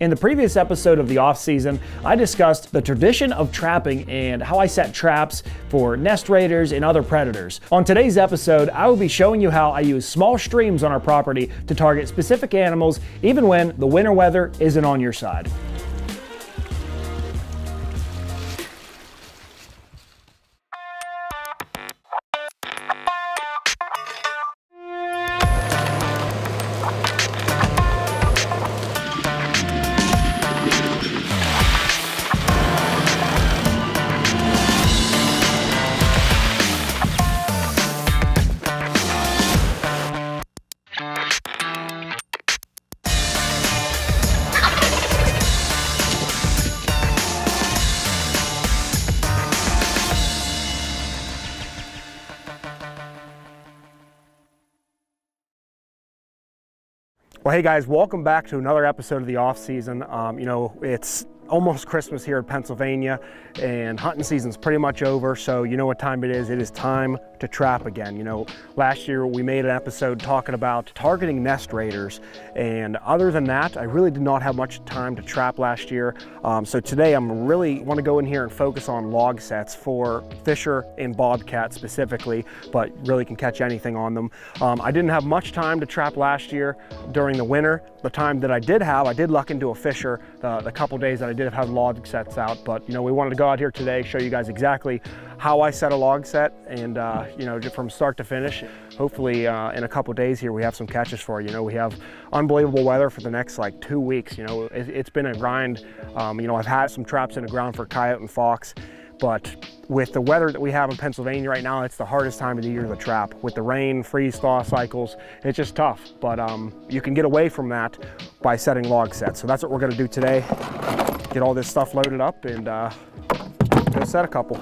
In the previous episode of the off season, I discussed the tradition of trapping and how I set traps for nest raiders and other predators. On today's episode, I will be showing you how I use small streams on our property to target specific animals even when the winter weather isn't on your side. Well, hey guys, welcome back to another episode of the off season. It's almost Christmas here in Pennsylvania and hunting season's pretty much over, so you know what time it is. It is time to trap again. Last year we made an episode talking about targeting nest raiders, and other than that, I really did not have much time to trap last year. So today I'm really want to go in here and focus on log sets for fisher and bobcat specifically, but really can catch anything on them. I didn't have much time to trap last year during the winter. The time that I did have, I did luck into a fisher the couple days that I did have log sets out, but we wanted to go out here today, show you guys exactly how I set a log set, and from start to finish. Hopefully in a couple days here we have some catches for you. We have unbelievable weather for the next like 2 weeks. It's been a grind. I've had some traps in the ground for coyote and fox, but with the weather that we have in Pennsylvania right now, it's the hardest time of the year to trap. With the rain, freeze, thaw cycles, it's just tough. But you can get away from that by setting log sets. So that's what we're gonna do today. Get all this stuff loaded up and go set a couple.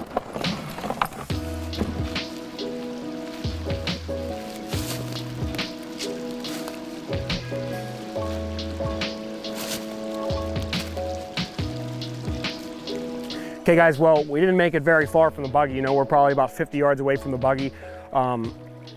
Okay guys, well, we didn't make it very far from the buggy. We're probably about 50 yards away from the buggy.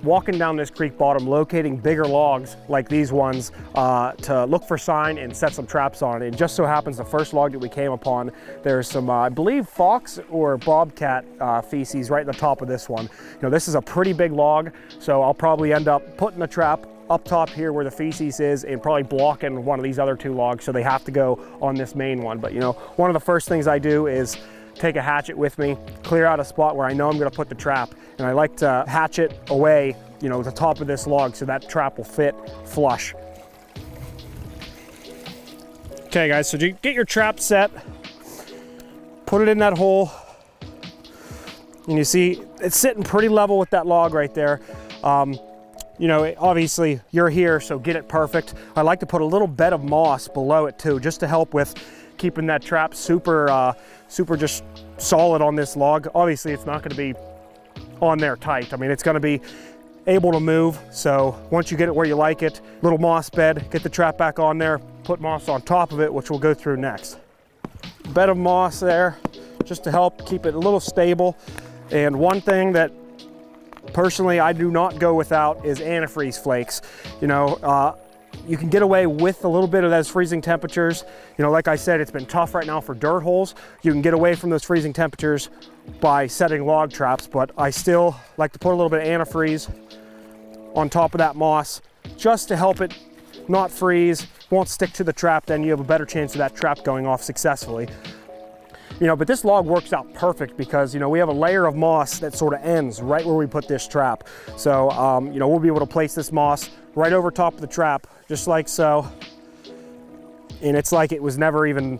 Walking down this creek bottom, locating bigger logs like these ones to look for sign and set some traps on. It just so happens the first log that we came upon, there's some, I believe, fox or bobcat feces right at the top of this one. This is a pretty big log, so I'll probably end up putting the trap up top here where the feces is and probably blocking one of these other two logs, so they have to go on this main one. But one of the first things I do is take a hatchet with me, clear out a spot where I know I'm gonna put the trap, and I like to hatchet away, the top of this log so that trap will fit flush. Okay guys, so get your trap set, put it in that hole, and you see it's sitting pretty level with that log right there. Obviously you're here, so get it perfect. I like to put a little bed of moss below it too, just to help with keeping that trap super just solid on this log. Obviously it's not going to be on there tight. I mean, it's going to be able to move. So once you get it where you like it, little moss bed, get the trap back on there, put moss on top of it, which we'll go through next. Bed of moss there just to help keep it a little stable. And one thing that personally I do not go without is antifreeze flakes. You can get away with a little bit of those freezing temperatures. Like I said, it's been tough right now for dirt holes. You can get away from those freezing temperatures by setting log traps, but I still like to put a little bit of antifreeze on top of that moss just to help it not freeze, won't stick to the trap, then you have a better chance of that trap going off successfully. But this log works out perfect because, we have a layer of moss that sort of ends right where we put this trap. So, we'll be able to place this moss right over top of the trap, just like so. And it's like it was never even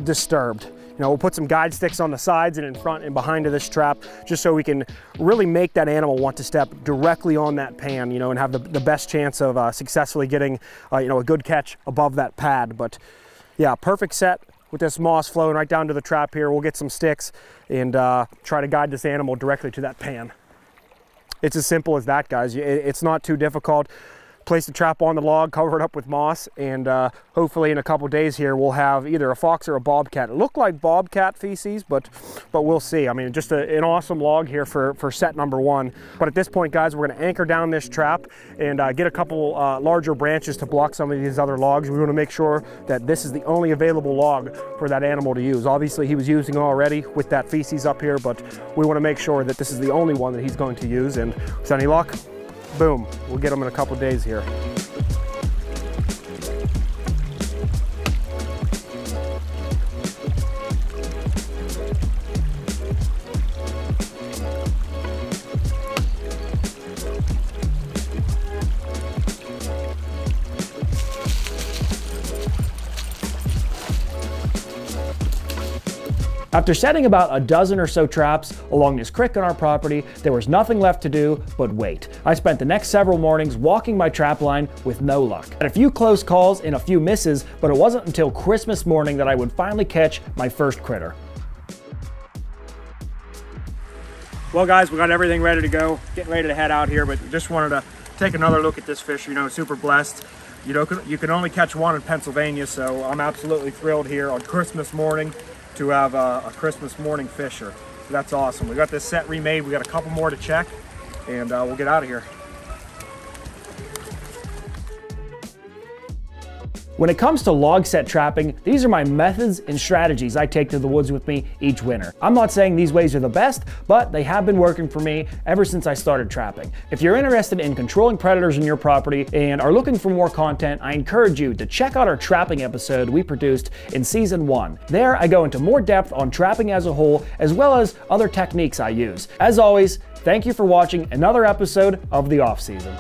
disturbed. We'll put some guide sticks on the sides and in front and behind of this trap, just so we can really make that animal want to step directly on that pan, and have the best chance of successfully getting, a good catch above that pad. But yeah, perfect set with this moss flowing right down to the trap here. We'll get some sticks and try to guide this animal directly to that pan. It's as simple as that, guys. It's not too difficult. place the trap on the log, cover it up with moss, and hopefully in a couple days here we'll have either a fox or a bobcat. It looked like bobcat feces, but we'll see. I mean, just an awesome log here for set number 1. But at this point, guys, we're going to anchor down this trap and get a couple larger branches to block some of these other logs. We want to make sure that this is the only available log for that animal to use. Obviously, he was using already with that feces up here, but we want to make sure that this is the only one that he's going to use. And with any luck, boom, we'll get him in a couple days here. After setting about a dozen or so traps along this creek on our property, there was nothing left to do but wait. I spent the next several mornings walking my trap line with no luck. Had a few close calls and a few misses, but it wasn't until Christmas morning that I would finally catch my first critter. Well, guys, we got everything ready to go, getting ready to head out here, but just wanted to take another look at this fish. You know, super blessed. You know, you can only catch one in Pennsylvania, so I'm absolutely thrilled here on Christmas morning to have a Christmas morning fisher. So that's awesome. We got this set remade. We got a couple more to check, and we'll get out of here. When it comes to log set trapping, these are my methods and strategies I take to the woods with me each winter. I'm not saying these ways are the best, but they have been working for me ever since I started trapping. If you're interested in controlling predators in your property and are looking for more content, I encourage you to check out our trapping episode we produced in season 1. There, I go into more depth on trapping as a whole, as well as other techniques I use. As always, thank you for watching another episode of The Off Season.